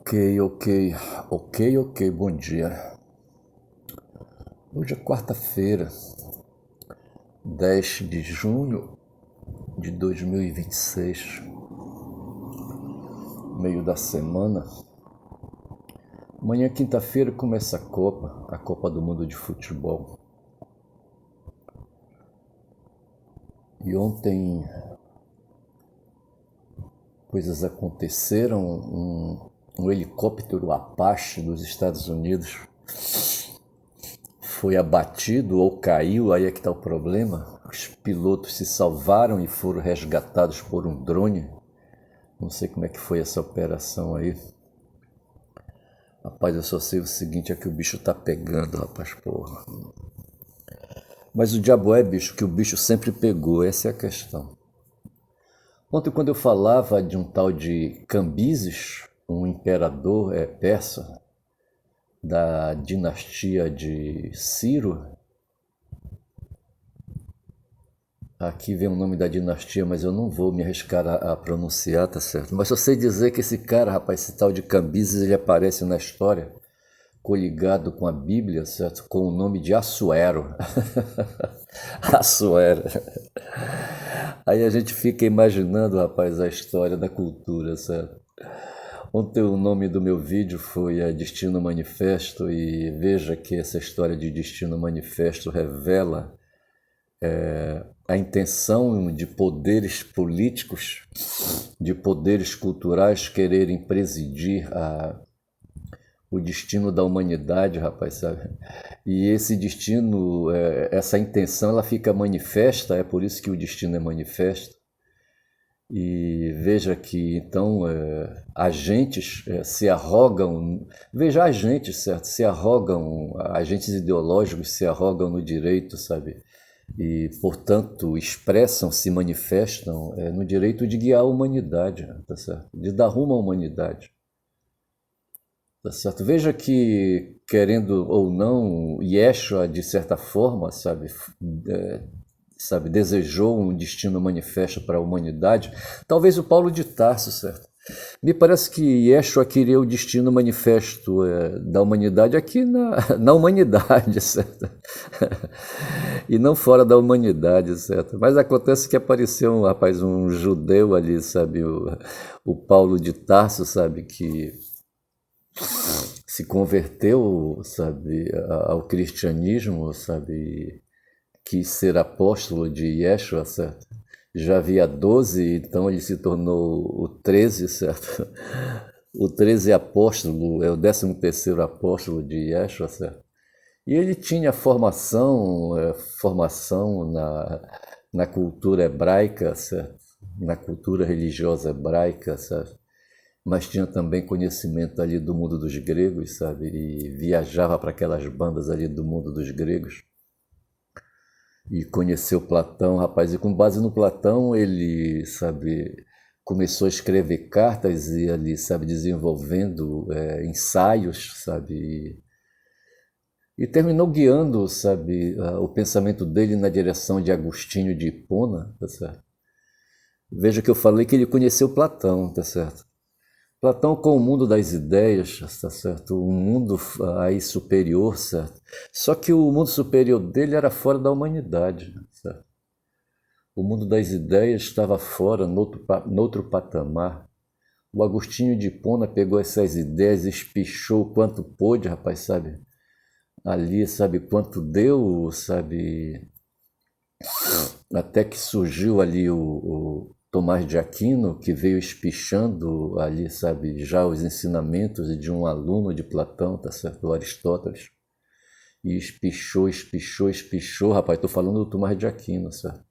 Ok, bom dia. Hoje é quarta-feira, 10 de junho de 2026, meio da semana. Amanhã, quinta-feira, começa a Copa do Mundo de Futebol. E ontem coisas aconteceram, um helicóptero Apache dos Estados Unidos foi abatido ou caiu, aí é que está o problema. Os pilotos se salvaram e foram resgatados por um drone. Não sei como é que foi essa operação aí. Rapaz, eu só sei o seguinte, é que o bicho tá pegando, rapaz, porra. Mas o diabo é, bicho, que o bicho sempre pegou, essa é a questão. Ontem, quando eu falava de um tal de Cambises, um imperador persa da dinastia de Ciro, aqui vem o nome da dinastia, mas eu não vou me arriscar a pronunciar, tá certo? Mas só sei dizer que esse cara, rapaz, esse tal de Cambises, ele aparece na história coligado com a Bíblia, certo? Com o nome de Assuero. Assuero. Aí a gente fica imaginando, rapaz, a história da cultura, certo? Ontem o nome do meu vídeo foi Destino Manifesto, e veja que essa história de Destino Manifesto revela a intenção de poderes políticos, de poderes culturais quererem presidir o destino da humanidade, rapaz, sabe? E esse destino, essa intenção, ela fica manifesta, é por isso que o destino é manifesto. E veja que, então, agentes se arrogam, veja agentes, certo? Se arrogam, agentes ideológicos se arrogam no direito, sabe? E, portanto, expressam, se manifestam no direito de guiar a humanidade, tá certo? De dar rumo à humanidade. Tá certo? Veja que, querendo ou não, Yeshua, de certa forma, sabe, desejou um destino manifesto para a humanidade. Talvez o Paulo de Tarso, certo? Me parece que Yeshua queria o destino manifesto da humanidade aqui na humanidade, certo? E não fora da humanidade, certo? Mas acontece que apareceu um judeu ali, sabe? O Paulo de Tarso, sabe, que se converteu, sabe, ao cristianismo, sabe, quis ser apóstolo de Yeshua, certo? Já havia 12, então ele se tornou o 13, certo? O 13 apóstolo, é o 13º apóstolo de Yeshua, certo? E ele tinha formação na cultura hebraica, certo? Na cultura religiosa hebraica, certo? Mas tinha também conhecimento ali do mundo dos gregos, sabe? E viajava para aquelas bandas ali do mundo dos gregos. E conheceu Platão, rapaz, e com base no Platão ele, sabe, começou a escrever cartas e ali, sabe, desenvolvendo ensaios, sabe, e terminou guiando, sabe, o pensamento dele na direção de Agostinho de Hipona, tá certo? Veja que eu falei que ele conheceu Platão, tá certo? Platão com o mundo das ideias, tá certo? Um mundo aí superior, certo? Só que o mundo superior dele era fora da humanidade, certo? O mundo das ideias estava fora, noutro patamar. O Agostinho de Hipona pegou essas ideias e espichou o quanto pôde, rapaz, sabe? Ali, sabe, quanto deu, sabe? Até que surgiu ali o Tomás de Aquino, que veio espichando ali, sabe, já os ensinamentos de um aluno de Platão, tá certo? O Aristóteles. E espichou, rapaz, tô falando do Tomás de Aquino, certo?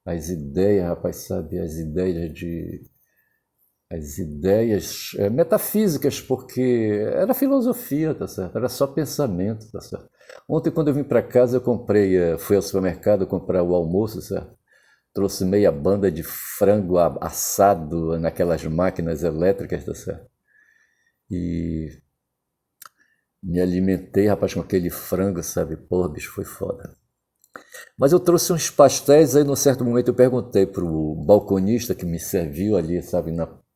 As ideias, rapaz, sabe, as ideias metafísicas, porque era filosofia, tá certo? Era só pensamento, tá certo? Ontem, quando eu vim para casa, fui ao supermercado comprar o almoço, certo? Trouxe meia banda de frango assado naquelas máquinas elétricas, tá certo? E me alimentei, rapaz, com aquele frango, sabe? Porra, bicho, foi foda. Mas eu trouxe uns pastéis, aí num certo momento eu perguntei pro balconista que me serviu ali, sabe,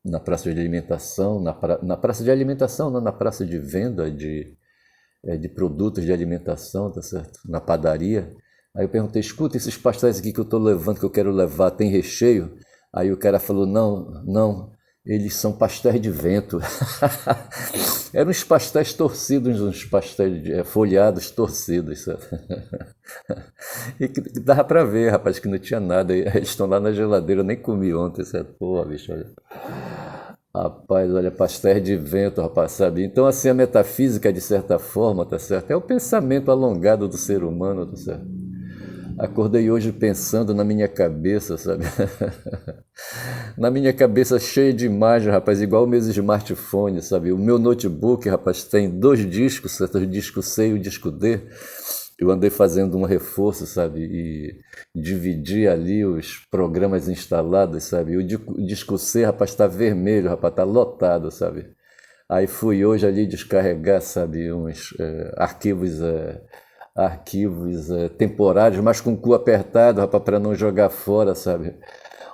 na praça de alimentação, na praça de alimentação, não, na praça de venda de produtos de alimentação, tá certo? Na padaria. Aí eu perguntei, escuta, esses pastéis aqui que eu estou levando, que eu quero levar, tem recheio? Aí o cara falou, não, não, eles são pastéis de vento. Eram uns pastéis torcidos, uns pastéis folhados torcidos, sabe? E que dava para ver, rapaz, que não tinha nada. Eles estão lá na geladeira, eu nem comi ontem, sabe? Pô, bicho, olha. Rapaz, olha, pastéis de vento, rapaz, sabe? Então, assim, a metafísica, de certa forma, tá certo? É o pensamento alongado do ser humano, tá certo? Acordei hoje pensando na minha cabeça, sabe? Na minha cabeça cheia de imagem, rapaz, igual o meu smartphone, sabe? O meu notebook, rapaz, tem 2 discos, certo? O disco C e o disco D. Eu andei fazendo um reforço, sabe? E dividi ali os programas instalados, sabe? E o disco C, rapaz, está vermelho, rapaz, está lotado, sabe? Aí fui hoje ali descarregar, sabe, uns arquivos temporários, mas com o cu apertado, rapaz, para não jogar fora, sabe?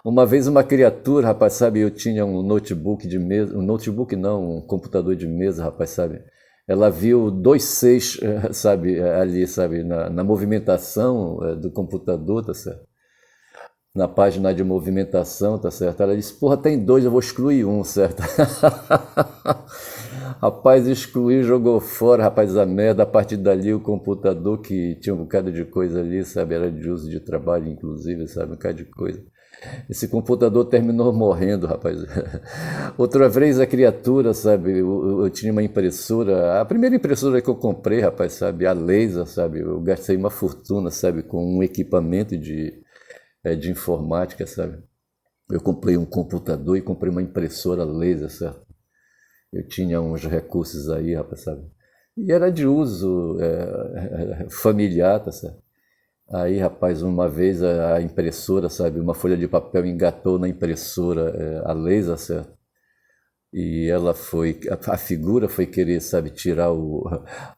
Uma vez uma criatura, rapaz, sabe, eu tinha um notebook de mesa, um notebook não, um computador de mesa, rapaz, sabe? Ela viu 2 6, sabe, ali, sabe, na movimentação do computador, tá certo? Na página de movimentação, tá certo? Ela disse, porra, tem 2, eu vou excluir um, certo? Rapaz, excluiu, jogou fora, rapaz, a merda. A partir dali, o computador, que tinha um bocado de coisa ali, sabe? Era de uso de trabalho, inclusive, sabe? Um bocado de coisa. Esse computador terminou morrendo, rapaz. Outra vez a criatura, sabe? Eu tinha uma impressora, a primeira impressora que eu comprei, rapaz, sabe? A laser, sabe? Eu gastei uma fortuna, sabe? Com um equipamento de informática, sabe? Eu comprei um computador e comprei uma impressora laser, certo? Eu tinha uns recursos aí, rapaz, sabe? E era de uso familiar, tá certo? Aí, rapaz, uma vez a impressora, sabe? Uma folha de papel engatou na impressora a laser, certo? E ela foi, a figura foi querer, sabe, tirar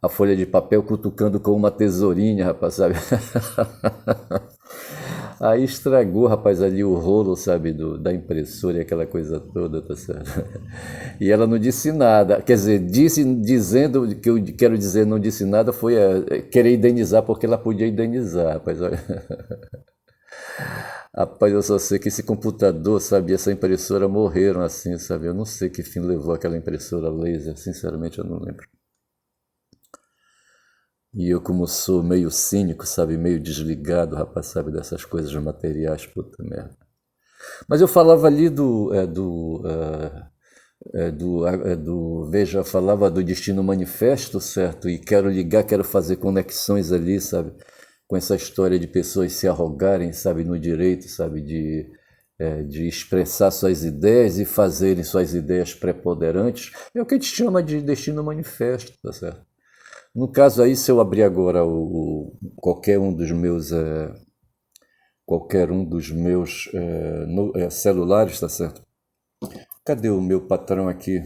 a folha de papel cutucando com uma tesourinha, rapaz, sabe? Aí estragou, rapaz, ali o rolo, sabe, da impressora e aquela coisa toda, tá certo? E ela não disse nada, quer dizer, dizendo que eu quero dizer não disse nada, foi querer indenizar, porque ela podia indenizar, rapaz, olha. Rapaz, eu só sei que esse computador, sabe, essa impressora morreram assim, sabe? Eu não sei que fim levou aquela impressora laser, sinceramente eu não lembro. E eu, como sou meio cínico, sabe, meio desligado, rapaz, sabe, dessas coisas materiais, puta merda. Mas eu falava ali veja, eu falava do Destino Manifesto, certo? E quero ligar, quero fazer conexões ali, sabe? Com essa história de pessoas se arrogarem, sabe, no direito, sabe, de expressar suas ideias e fazerem suas ideias preponderantes. É o que a gente chama de Destino Manifesto, tá certo? No caso aí, se eu abrir agora qualquer um dos meus celulares, tá certo? Cadê o meu patrão aqui?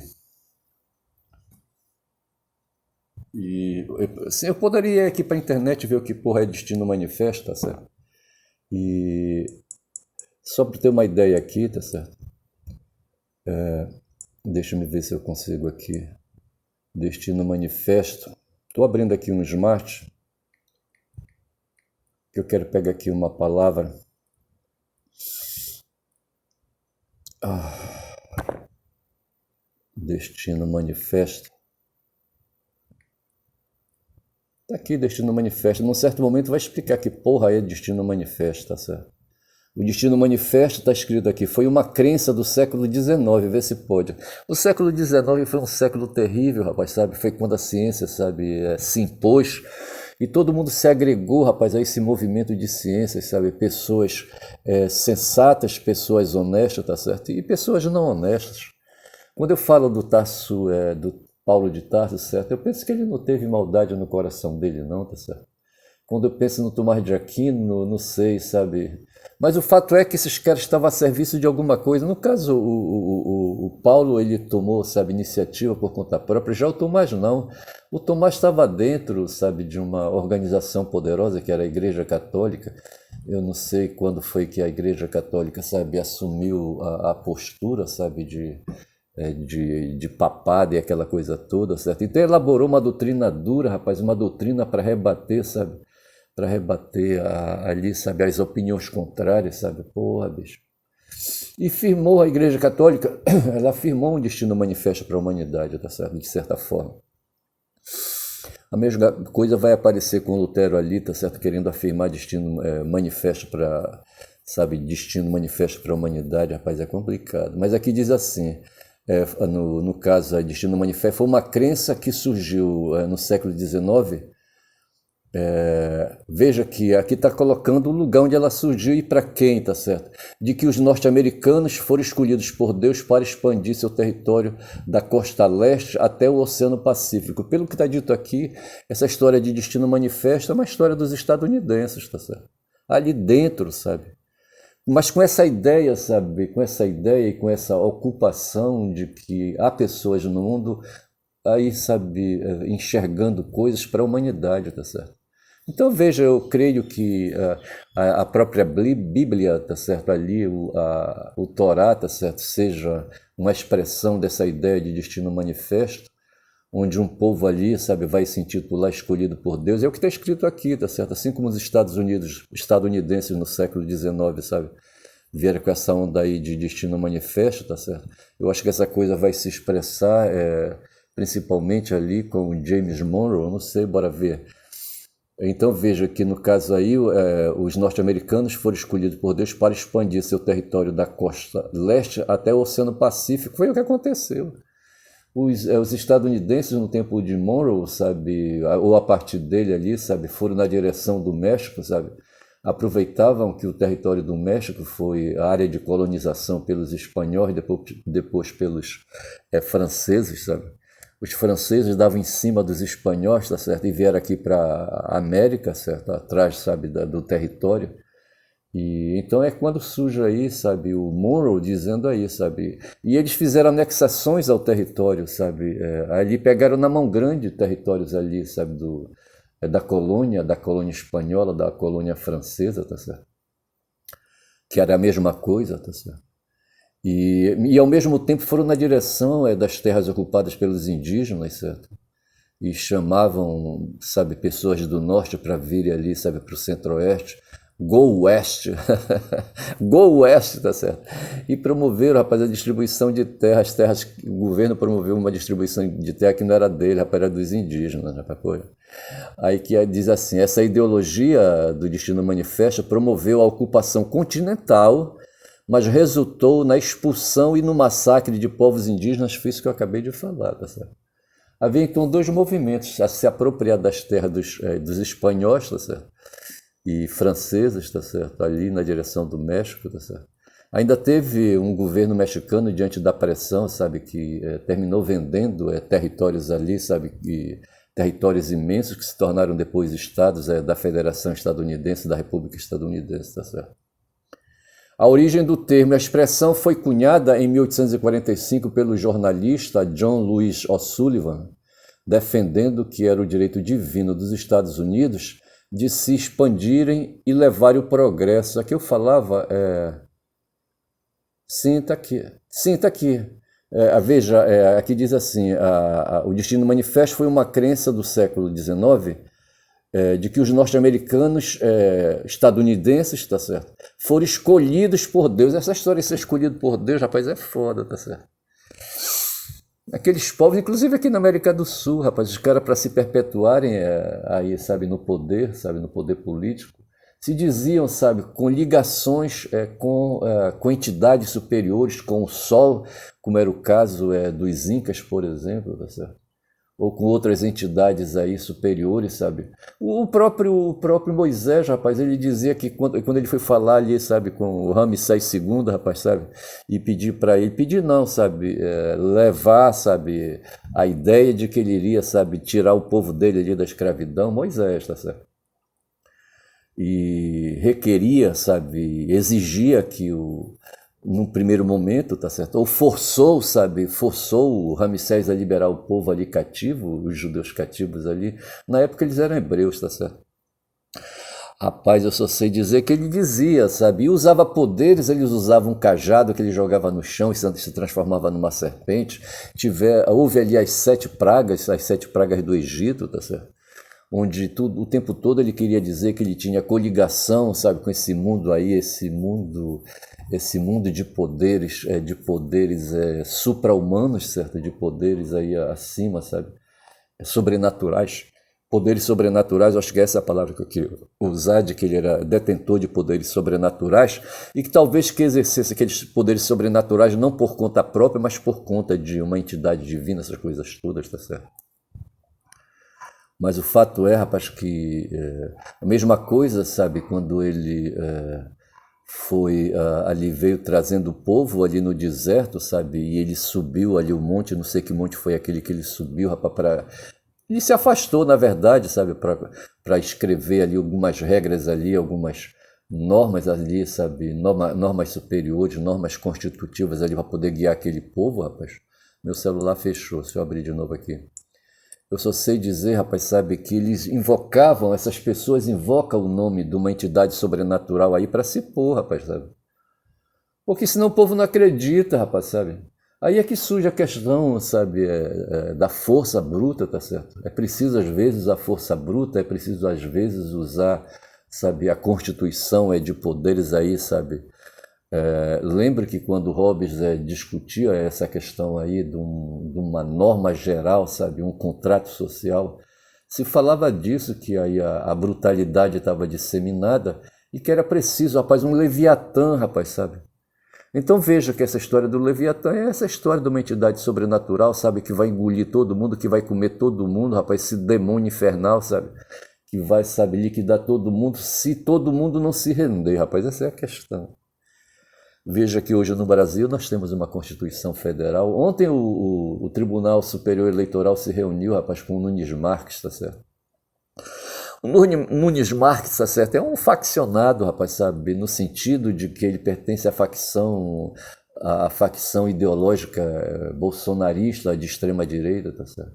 E eu poderia ir aqui para a internet ver o que porra é Destino Manifesto, tá certo? E só para ter uma ideia aqui, tá certo? Deixa eu ver se eu consigo aqui. Destino Manifesto. Estou abrindo aqui um Smart, que eu quero pegar aqui uma palavra. Destino Manifesto. Tá aqui, Destino Manifesto. Num certo momento vai explicar que porra é Destino Manifesto, tá certo? O Destino Manifesto está escrito aqui, foi uma crença do século XIX, vê se pode. O século XIX foi um século terrível, rapaz, sabe? Foi quando a ciência, sabe, se impôs e todo mundo se agregou, rapaz, a esse movimento de ciências, sabe? Pessoas sensatas, pessoas honestas, tá certo? E pessoas não honestas. Quando eu falo do Paulo de Tarso, certo? Eu penso que ele não teve maldade no coração dele, não, tá certo? Quando eu penso no Tomás de Aquino, não sei, sabe? Mas o fato é que esses caras estavam a serviço de alguma coisa. No caso, o Paulo, ele tomou, sabe, iniciativa por conta própria. Já o Tomás não. O Tomás estava dentro, sabe, de uma organização poderosa, que era a Igreja Católica. eu não sei quando foi que a Igreja Católica, sabe, assumiu a postura, sabe, de papada e aquela coisa toda, certo? Então elaborou uma doutrina dura, rapaz, uma doutrina para rebater, sabe, para rebater ali, sabe, as opiniões contrárias, sabe, porra, bicho. E firmou a Igreja Católica, ela firmou um destino manifesto para a humanidade, tá certo? De certa forma. A mesma coisa vai aparecer com Lutero ali, tá certo? Querendo afirmar destino manifesto para, sabe, destino manifesto para a humanidade, rapaz, é complicado. Mas aqui diz assim, no caso, destino manifesto foi uma crença que surgiu no século XIX. Veja que aqui está colocando o lugar onde ela surgiu e para quem, tá certo? De que os norte-americanos foram escolhidos por Deus para expandir seu território da costa leste até o Oceano Pacífico. Pelo que está dito aqui, essa história de destino manifesto é uma história dos estadunidenses, tá certo? Ali dentro, sabe? Mas com essa ideia, sabe? Com essa ideia e com essa ocupação de que há pessoas no mundo aí, sabe, enxergando coisas para a humanidade, tá certo? Então, veja, eu creio que a própria Bíblia, tá certo, ali, o Torá, tá certo, seja uma expressão dessa ideia de destino manifesto, onde um povo ali, sabe, vai se intitular escolhido por Deus. É o que está escrito aqui, tá certo? Assim como os Estados Unidos, estadunidenses no século XIX, sabe, vieram com essa onda aí de destino manifesto, tá certo? Eu acho que essa coisa vai se expressar principalmente ali com o James Monroe, eu não sei, bora ver. Então veja que no caso aí os norte-americanos foram escolhidos por Deus para expandir seu território da costa leste até o Oceano Pacífico. Foi o que aconteceu. Os estadunidenses no tempo de Monroe, sabe, ou a partir dele ali, sabe, foram na direção do México, sabe, aproveitavam que o território do México foi a área de colonização pelos espanhóis, depois pelos franceses, sabe. Os franceses davam em cima dos espanhóis, tá certo? E vieram aqui para a América, certo? Atrás, sabe, do território. E então é quando surge aí, sabe, o Monroe dizendo aí, sabe? E eles fizeram anexações ao território, sabe? Ali pegaram na mão grande territórios ali, sabe, da colônia espanhola, da colônia francesa, tá certo? Que era a mesma coisa, tá certo? E ao mesmo tempo foram na direção das terras ocupadas pelos indígenas, certo? E chamavam, sabe, pessoas do norte para virem ali, sabe, para o centro-oeste. Go West, Go West, tá certo? E promoveram, rapaz, a distribuição de terras, o governo promoveu uma distribuição de terra que não era dele, rapaz, era dos indígenas, rapaz, pô. Aí que diz assim, essa ideologia do Destino Manifesto promoveu a ocupação continental, mas resultou na expulsão e no massacre de povos indígenas, foi isso que eu acabei de falar, tá certo? Havia então dois movimentos, a se apropriar das terras dos espanhóis, tá certo? E franceses, tá certo? Ali na direção do México, tá certo? Ainda teve um governo mexicano diante da pressão, sabe, que terminou vendendo territórios ali, sabe, territórios imensos que se tornaram depois estados da Federação Estadunidense, da República Estadunidense, tá certo? A origem do termo e a expressão foi cunhada em 1845 pelo jornalista John Lewis O'Sullivan, defendendo que era o direito divino dos Estados Unidos de se expandirem e levarem o progresso. Aqui eu falava... Sim, está aqui. Sim, está aqui. Veja, aqui diz assim, o Destino Manifesto foi uma crença do século XIX de que os norte-americanos estadunidenses, tá certo, foram escolhidos por Deus. Essa história de ser escolhido por Deus, rapaz, é foda, tá certo? Aqueles povos, inclusive aqui na América do Sul, rapaz, os caras para se perpetuarem aí, sabe, no poder político, se diziam, sabe, com ligações com entidades superiores, com o Sol, como era o caso dos Incas, por exemplo, tá certo? Ou com outras entidades aí superiores, sabe? O próprio Moisés, rapaz, ele dizia que quando ele foi falar ali, sabe, com o Ramsés II, rapaz, sabe, e pedir para ele, pedir não, sabe, levar, sabe, a ideia de que ele iria, sabe, tirar o povo dele ali da escravidão, Moisés, tá certo? E requeria, sabe, exigia que num primeiro momento, tá certo? Ou forçou o Ramsés a liberar o povo ali cativo, os judeus cativos ali. Na época eles eram hebreus, tá certo? Rapaz, eu só sei dizer que ele dizia, sabe? E usava poderes, eles usavam um cajado que ele jogava no chão e se transformava numa serpente. Houve ali as 7 pragas do Egito, tá certo? Onde o tempo todo ele queria dizer que ele tinha coligação, sabe, com esse mundo aí, esse mundo de poderes supra-humanos, certo? De poderes aí acima, sabe? Sobrenaturais. Poderes sobrenaturais, eu acho que essa é a palavra que eu queria usar, de que ele era detentor de poderes sobrenaturais e que talvez que exercesse aqueles poderes sobrenaturais não por conta própria, mas por conta de uma entidade divina, essas coisas todas, tá certo? Mas o fato é, rapaz, que a mesma coisa, sabe, quando ele ali, veio trazendo o povo ali no deserto, sabe, e ele subiu ali o monte, não sei que monte foi aquele que ele subiu, rapaz, ele se afastou, na verdade, sabe, para escrever ali algumas regras ali, algumas normas ali, sabe, normas superiores, normas constitutivas ali para poder guiar aquele povo, rapaz. Meu celular fechou, deixa eu abrir de novo aqui. Eu só sei dizer, rapaz, sabe, que essas pessoas invocam o nome de uma entidade sobrenatural aí para se pôr, rapaz, sabe? Porque senão o povo não acredita, rapaz, sabe? Aí é que surge a questão, sabe, da força bruta, tá certo? É preciso, às vezes, a força bruta, é preciso, às vezes, usar, sabe, a constituição de poderes aí, sabe? Lembre que quando Hobbes discutia essa questão aí de uma norma geral, sabe, um contrato social, se falava disso, que aí a brutalidade estava disseminada e que era preciso, rapaz, um Leviatã, rapaz, sabe? Então veja que essa história do Leviatã é essa história de uma entidade sobrenatural, sabe, que vai engolir todo mundo, que vai comer todo mundo, rapaz, esse demônio infernal, sabe, que vai, sabe, liquidar todo mundo, se todo mundo não se render, rapaz, essa é a questão. Veja que hoje no Brasil nós temos uma Constituição Federal. Ontem o Tribunal Superior Eleitoral se reuniu, rapaz, com o Nunes Marques, tá certo? O Nunes Marques, tá certo? É um faccionado, rapaz, sabe? No sentido de que ele pertence à facção ideológica bolsonarista de extrema-direita, tá certo?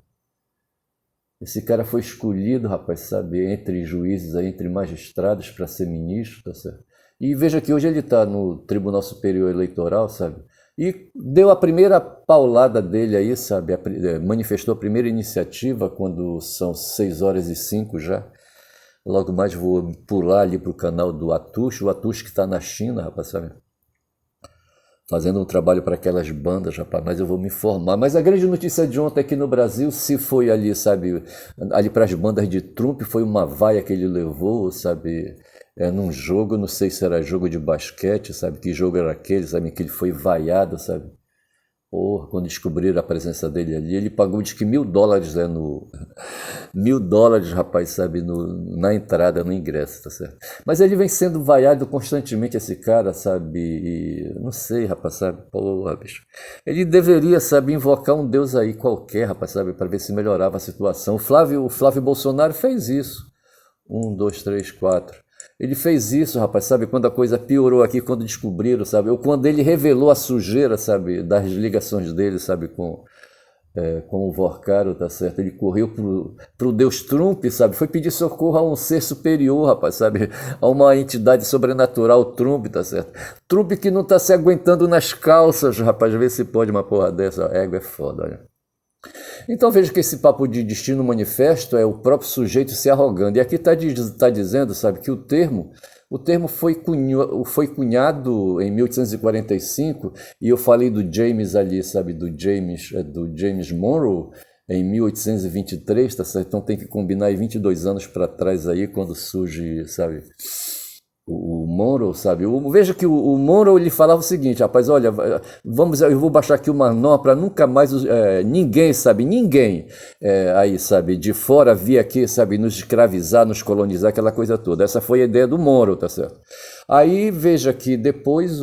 Esse cara foi escolhido, rapaz, sabe, entre juízes, entre magistrados para ser ministro, tá certo? E veja que hoje ele está no Tribunal Superior Eleitoral, sabe? E deu a primeira paulada dele aí, sabe? Manifestou a primeira iniciativa quando são 6h05 já. Logo mais vou pular ali para o canal do Atush, o Atush que está na China, rapaz, sabe? Fazendo um trabalho para aquelas bandas, rapaz, mas eu vou me informar. Mas a grande notícia de ontem aqui no Brasil, se foi ali, sabe, ali para as bandas de Trump, foi uma vaia que ele levou, sabe, num jogo, não sei se era jogo de basquete, sabe, que jogo era aquele, sabe, que ele foi vaiado, sabe. Porra, quando descobriram a presença dele ali, ele pagou, diz que $1.000, $1.000, rapaz, sabe, na entrada, no ingresso, tá certo? Mas ele vem sendo vaiado constantemente, esse cara, sabe, e não sei, rapaz, sabe, porra, bicho. Ele deveria, sabe, invocar um deus aí qualquer, rapaz, sabe, para ver se melhorava a situação. O Flávio Bolsonaro fez isso. 1, 2, 3, 4. Ele fez isso, rapaz, sabe, quando a coisa piorou aqui, quando descobriram, sabe, ou quando ele revelou a sujeira, sabe, das ligações dele, sabe, com o Vorcaro, tá certo, ele correu pro Deus Trump, sabe, foi pedir socorro a um ser superior, rapaz, sabe, a uma entidade sobrenatural, Trump, tá certo, Trump que não tá se aguentando nas calças, rapaz, vê se pode uma porra dessa, ego é foda, olha. Então veja que esse papo de destino manifesto é o próprio sujeito se arrogando. E aqui está dizendo, sabe, que o termo foi cunhado em 1845, e eu falei do James ali, sabe, do James Monroe, em 1823, tá certo? Então tem que combinar aí 22 anos para trás aí, quando surge, sabe, o Monroe, sabe? Veja que o Monroe ele falava o seguinte, rapaz, olha, eu vou baixar aqui uma norma para nunca mais ninguém, sabe, aí, sabe, de fora vir aqui, sabe, nos escravizar, nos colonizar, aquela coisa toda. Essa foi a ideia do Monroe, tá certo? Aí veja que depois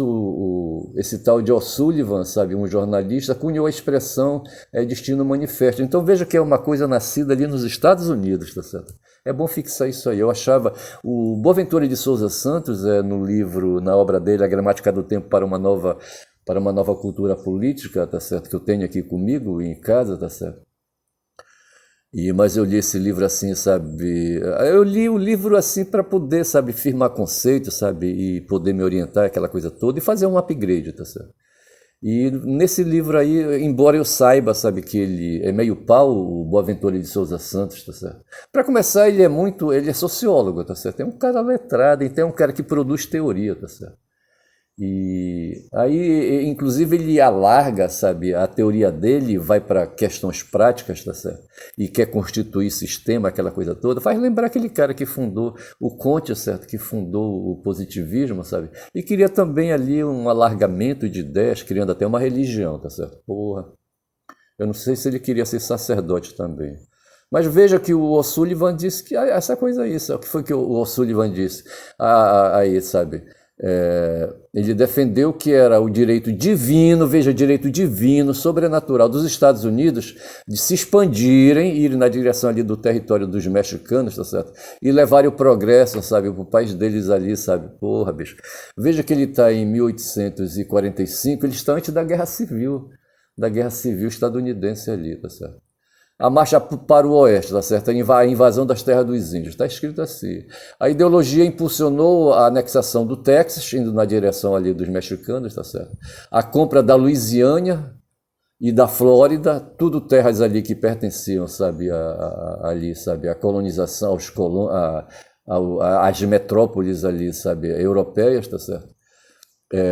esse tal de O'Sullivan, sabe, um jornalista, cunhou a expressão destino manifesto. Então veja que é uma coisa nascida ali nos Estados Unidos, tá certo? É bom fixar isso aí. Eu achava o Boaventura de Souza Santos, no livro, na obra dele, A Gramática do Tempo para uma Nova Cultura Política, tá certo? Que eu tenho aqui comigo em casa, tá certo? Mas eu li esse livro assim, sabe? Eu li o livro assim para poder, sabe, firmar conceitos, sabe? E poder me orientar, aquela coisa toda, e fazer um upgrade, tá certo? E nesse livro aí, embora eu saiba, sabe, que ele é meio pau, o Boaventura de Souza Santos, tá certo? Para começar, ele é sociólogo, tá certo? É um cara letrado, então é um cara que produz teoria, tá certo? E aí, inclusive, ele alarga, sabe, a teoria dele, vai para questões práticas, tá certo? E quer constituir sistema, aquela coisa toda. Faz lembrar aquele cara que fundou o Comte, certo? Que fundou o positivismo, sabe? E queria também ali um alargamento de ideias, criando até uma religião, tá certo? Porra, eu não sei se ele queria ser sacerdote também. Mas veja que o O'Sullivan disse que essa coisa aí, sabe? O que foi que o O'Sullivan disse? Aí, sabe? Ele defendeu que era o direito divino, veja, direito divino, sobrenatural dos Estados Unidos de se expandirem, irem na direção ali do território dos mexicanos, tá certo? E levarem o progresso, sabe, para o país deles ali, sabe? Porra, bicho. Veja que ele está em 1845, ele está antes da Guerra Civil estadunidense ali, tá certo? A marcha para o oeste, tá certo? A invasão das terras dos índios, está escrito assim. A ideologia impulsionou a anexação do Texas, indo na direção ali dos mexicanos, tá certo? A compra da Louisiana e da Flórida, tudo terras ali que pertenciam, sabe, ali, sabe, a colonização, às metrópoles ali, sabe, europeias, tá certo?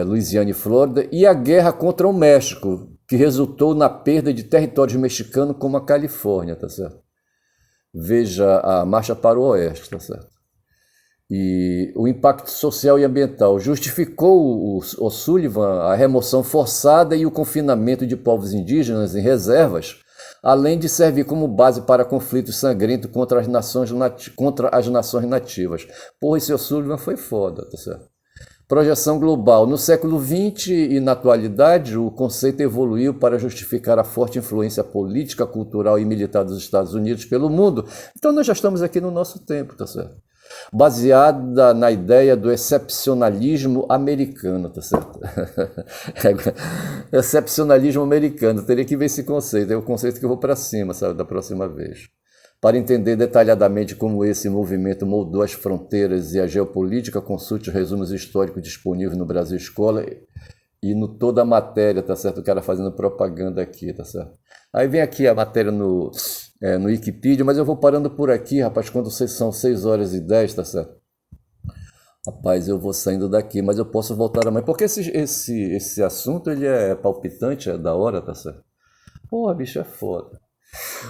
Louisiana e Flórida, e a guerra contra o México, que resultou na perda de territórios mexicanos como a Califórnia, tá certo? Veja a marcha para o oeste, tá certo? E o impacto social e ambiental justificou o Sullivan a remoção forçada e o confinamento de povos indígenas em reservas, além de servir como base para conflitos sangrentos contra as nações nativas. Porra, esse Sullivan foi foda, tá certo? Projeção global. No século XX e na atualidade, o conceito evoluiu para justificar a forte influência política, cultural e militar dos Estados Unidos pelo mundo. Então nós já estamos aqui no nosso tempo, tá certo? Baseada na ideia do excepcionalismo americano, tá certo? Excepcionalismo americano, teria que ver esse conceito, é o conceito que eu vou para cima, sabe, da próxima vez. Para entender detalhadamente como esse movimento moldou as fronteiras e a geopolítica, consulte os resumos históricos disponíveis no Brasil Escola e no toda a matéria, tá certo? O cara fazendo propaganda aqui, tá certo? Aí vem aqui a matéria no Wikipedia, mas eu vou parando por aqui, rapaz, quando são 6h10, tá certo? Rapaz, eu vou saindo daqui, mas eu posso voltar amanhã, porque esse assunto, ele é palpitante, é da hora, tá certo? Porra, bicho, é foda.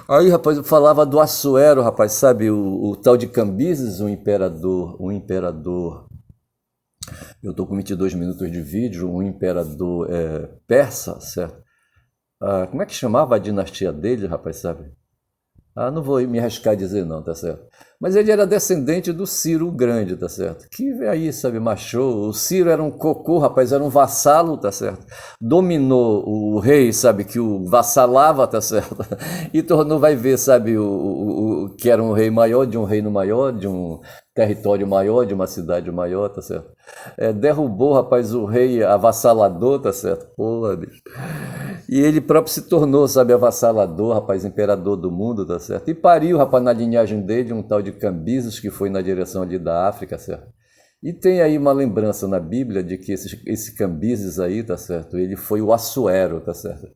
Aí, rapaz, eu falava do Assuero, rapaz, sabe, o tal de Cambises, um imperador, eu tô com 22 minutos de vídeo, um imperador persa, certo? Como é que chamava a dinastia dele, rapaz, sabe? Não vou me arriscar a dizer não, tá certo? Mas ele era descendente do Ciro o Grande, tá certo? Que aí, sabe, machou. O Ciro era um cocô, rapaz, era um vassalo, tá certo? Dominou o rei, sabe, que o vassalava, tá certo? E tornou, vai ver, sabe, que era um rei maior, de um reino maior, de um território maior, de uma cidade maior, tá certo? Derrubou, rapaz, o rei avassalador, tá certo? Porra, bicho. E ele próprio se tornou, sabe, avassalador, rapaz, imperador do mundo, tá certo? E pariu, rapaz, na linhagem dele, um tal de Cambises, que foi na direção ali da África, certo? E tem aí uma lembrança na Bíblia de que esse Cambises aí, tá certo? Ele foi o Assuero, tá certo?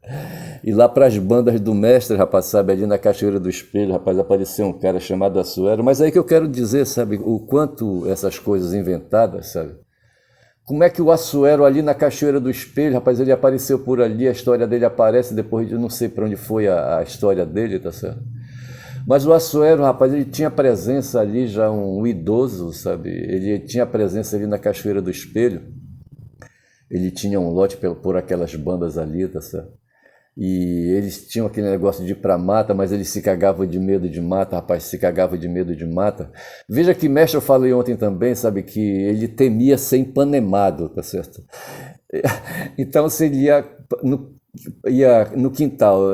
E lá para as bandas do mestre, rapaz, sabe, ali na Cachoeira do Espelho, rapaz, apareceu um cara chamado Assuero. Mas aí que eu quero dizer, sabe, o quanto essas coisas inventadas, sabe? Como é que o Assuero ali na Cachoeira do Espelho, rapaz, ele apareceu por ali, a história dele aparece depois de, eu não sei para onde foi a história dele, tá certo? Mas o Assuero, rapaz, ele tinha presença ali, já um idoso, sabe? Ele tinha presença ali na Cachoeira do Espelho. Ele tinha um lote por aquelas bandas ali, tá certo? E eles tinham aquele negócio de ir pra mata, mas eles se cagavam de medo de mata, rapaz, se cagavam de medo de mata. Veja que, mestre, eu falei ontem também, sabe, que ele temia ser empanemado, tá certo? Então, se ele ia no quintal,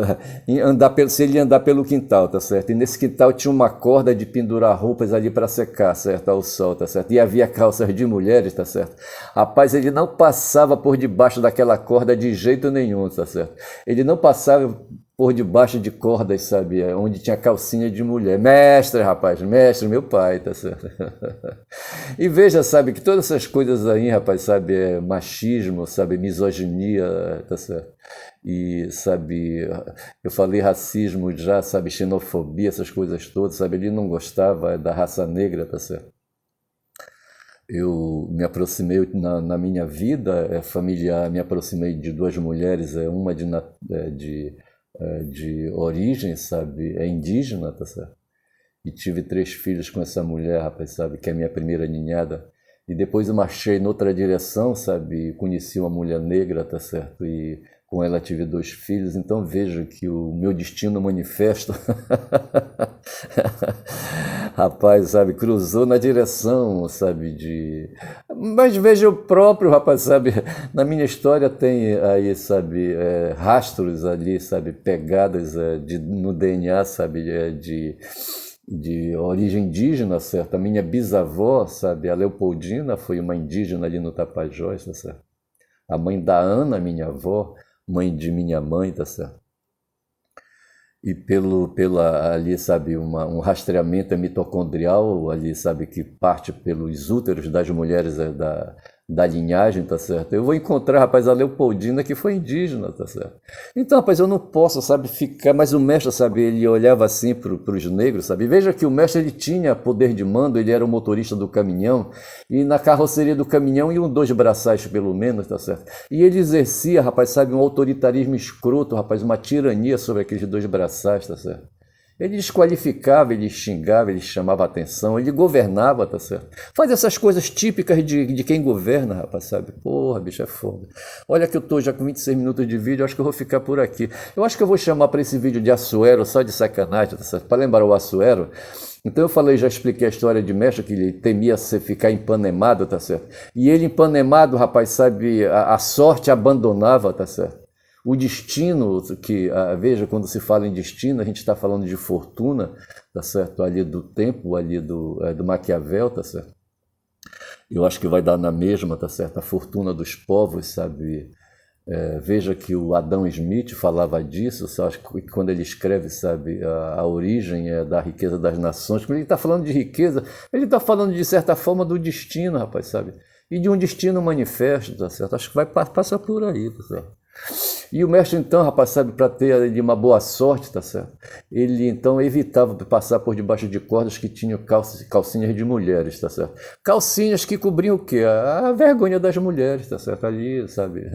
se ele ia andar pelo quintal, tá certo? E nesse quintal tinha uma corda de pendurar roupas ali para secar, certo? Ao sol, tá certo? E havia calças de mulheres, tá certo? Rapaz, ele não passava por debaixo daquela corda de jeito nenhum, tá certo? Ele não passava por debaixo de cordas, sabe? Onde tinha calcinha de mulher. Mestre, rapaz, mestre, meu pai, tá certo? E veja, sabe, que todas essas coisas aí, rapaz, sabe, machismo, sabe, misoginia, tá certo? E, sabe, eu falei racismo já, sabe, xenofobia, essas coisas todas, sabe? Ele não gostava da raça negra, tá certo? Eu me aproximei na minha vida familiar, me aproximei de duas mulheres, uma de origem, sabe, é indígena, tá certo? E tive 3 filhos com essa mulher, rapaz, sabe, que é a minha primeira ninhada. E depois eu marchei noutra direção, sabe, conheci uma mulher negra, tá certo? E com ela tive 2 filhos, então vejo que o meu destino manifesto, rapaz, sabe, cruzou na direção, sabe, de... Mas veja o próprio, rapaz, sabe, na minha história tem aí, sabe, rastros ali, sabe, pegadas no DNA, sabe, de origem indígena, certo? A minha bisavó, sabe, a Leopoldina, foi uma indígena ali no Tapajós, tá certo? A mãe da Ana, minha avó, mãe de minha mãe, tá certo? E pela ali, sabe, um rastreamento mitocondrial ali, sabe, que parte pelos úteros das mulheres da linhagem, tá certo? Eu vou encontrar, rapaz, a Leopoldina, que foi indígena, tá certo? Então, rapaz, eu não posso, sabe, ficar... Mas o mestre, sabe, ele olhava assim para os negros, sabe? Veja que o mestre, ele tinha poder de mando, ele era o motorista do caminhão, e na carroceria do caminhão iam 2 braçais, pelo menos, tá certo? E ele exercia, rapaz, sabe, um autoritarismo escroto, rapaz, uma tirania sobre aqueles 2 braçais, tá certo? Ele desqualificava, ele xingava, ele chamava atenção, ele governava, tá certo? Faz essas coisas típicas de quem governa, rapaz, sabe? Porra, bicho, é foda. Olha que eu tô já com 26 minutos de vídeo, acho que eu vou ficar por aqui. Eu acho que eu vou chamar para esse vídeo de Assuero, só de sacanagem, tá certo? Para lembrar o Assuero. Então eu falei, já expliquei a história de mestre, que ele temia ficar empanemado, tá certo? E ele empanemado, rapaz, sabe, a sorte abandonava, tá certo? O destino, que veja, quando se fala em destino, a gente está falando de fortuna, tá certo? Ali do tempo, ali do Maquiavel, tá certo? Eu acho que vai dar na mesma, tá certo? A fortuna dos povos, sabe? Veja que o Adam Smith falava disso, sabe? Quando ele escreve, sabe, a origem da riqueza das nações. Quando ele está falando de riqueza, ele está falando, de certa forma, do destino, rapaz, sabe? E de um destino manifesto, tá certo? Acho que vai passar por aí, tá certo? E o mestre, então, rapaz, sabe, para ter uma boa sorte, tá certo? Ele, então, evitava passar por debaixo de cordas que tinham calcinhas de mulheres, tá certo? Calcinhas que cobriam o quê? A vergonha das mulheres, tá certo? Ali, sabe?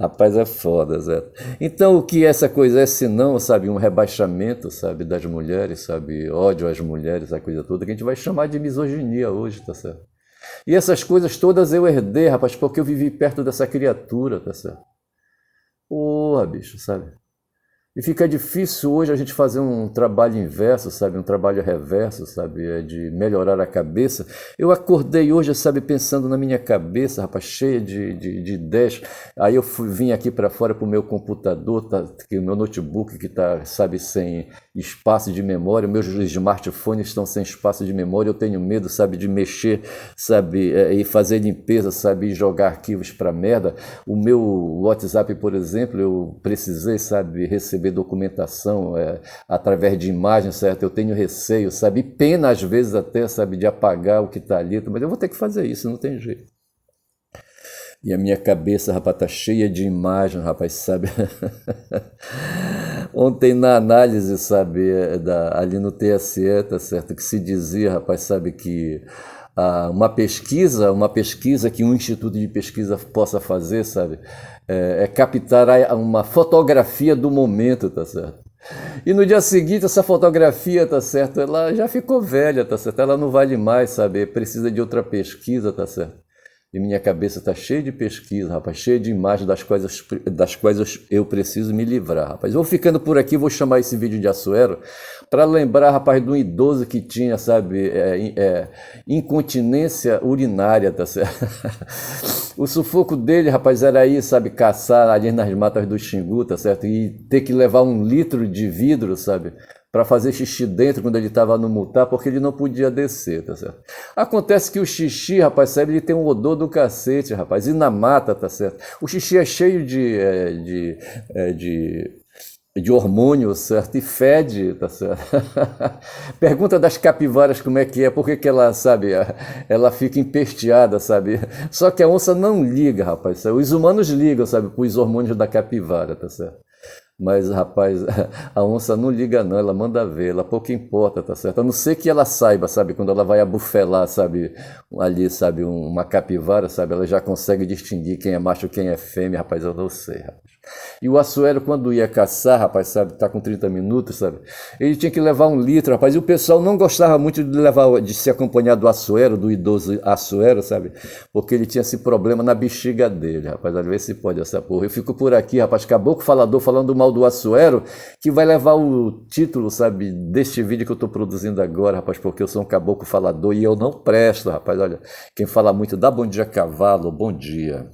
Rapaz, é foda, certo? Então, o que essa coisa é, senão, sabe, um rebaixamento, sabe, das mulheres, sabe, ódio às mulheres, a coisa toda, que a gente vai chamar de misoginia hoje, tá certo? E essas coisas todas eu herdei, rapaz, porque eu vivi perto dessa criatura, tá certo? Porra, bicho, sabe? E fica difícil hoje a gente fazer um trabalho inverso, sabe? Um trabalho reverso, sabe? De melhorar a cabeça. Eu acordei hoje, sabe, pensando na minha cabeça, rapaz, cheia de ideias. Aí eu vim aqui para fora para o meu computador, tá, o meu notebook que está, sabe, sem espaço de memória. Meus smartphones estão sem espaço de memória. Eu tenho medo, sabe, de mexer, sabe, e fazer limpeza, sabe, e jogar arquivos para merda. O meu WhatsApp, por exemplo, eu precisei, sabe, receber documentação através de imagens, certo? Eu tenho receio, sabe? E pena às vezes até, sabe, de apagar o que está ali, mas eu vou ter que fazer isso, não tem jeito. E a minha cabeça, rapaz, tá cheia de imagens, rapaz, sabe? Ontem na análise, sabe, ali no TSE, tá certo? Que se dizia, rapaz, sabe, que uma pesquisa que um instituto de pesquisa possa fazer, sabe, captar uma fotografia do momento, tá certo? E no dia seguinte essa fotografia, tá certo, ela já ficou velha, tá certo? Ela não vale mais, sabe? Precisa de outra pesquisa, tá certo? E minha cabeça está cheia de pesquisa, rapaz, cheia de imagens das quais eu preciso me livrar, rapaz. Vou ficando por aqui, vou chamar esse vídeo de Assuero para lembrar, rapaz, de um idoso que tinha, sabe, incontinência urinária, tá certo? O sufoco dele, rapaz, era aí, sabe, caçar ali nas matas do Xingu, tá certo? E ter que levar 1 litro de vidro, sabe, para fazer xixi dentro quando ele estava no multar, porque ele não podia descer, tá certo? Acontece que o xixi, rapaz, sabe, ele tem um odor do cacete, rapaz, e na mata, tá certo? O xixi é cheio de hormônio, certo? E fede, tá certo? Pergunta das capivaras como é, por que que ela, sabe, ela fica empesteada, sabe? Só que a onça não liga, rapaz. Os humanos ligam, sabe, para os hormônios da capivara, tá certo? Mas, rapaz, a onça não liga não, ela manda ver, ela pouco importa, tá certo? A não ser que ela saiba, sabe, quando ela vai abufelar, sabe, ali, sabe, uma capivara, sabe, ela já consegue distinguir quem é macho e quem é fêmea, rapaz, eu não sei, rapaz. E o Assuero, quando ia caçar, rapaz, sabe, tá com 30 minutos, sabe, ele tinha que levar 1 litro, rapaz, e o pessoal não gostava muito de levar, de se acompanhar do Assuero, do idoso Assuero, sabe, porque ele tinha esse problema na bexiga dele, rapaz, às vezes se pode essa porra. Eu fico por aqui, rapaz, caboclo falador falando mal do Assuero, que vai levar o título, sabe, deste vídeo que eu estou produzindo agora, rapaz, porque eu sou um caboclo falador e eu não presto, rapaz. Olha, quem fala muito dá bom dia cavalo, bom dia.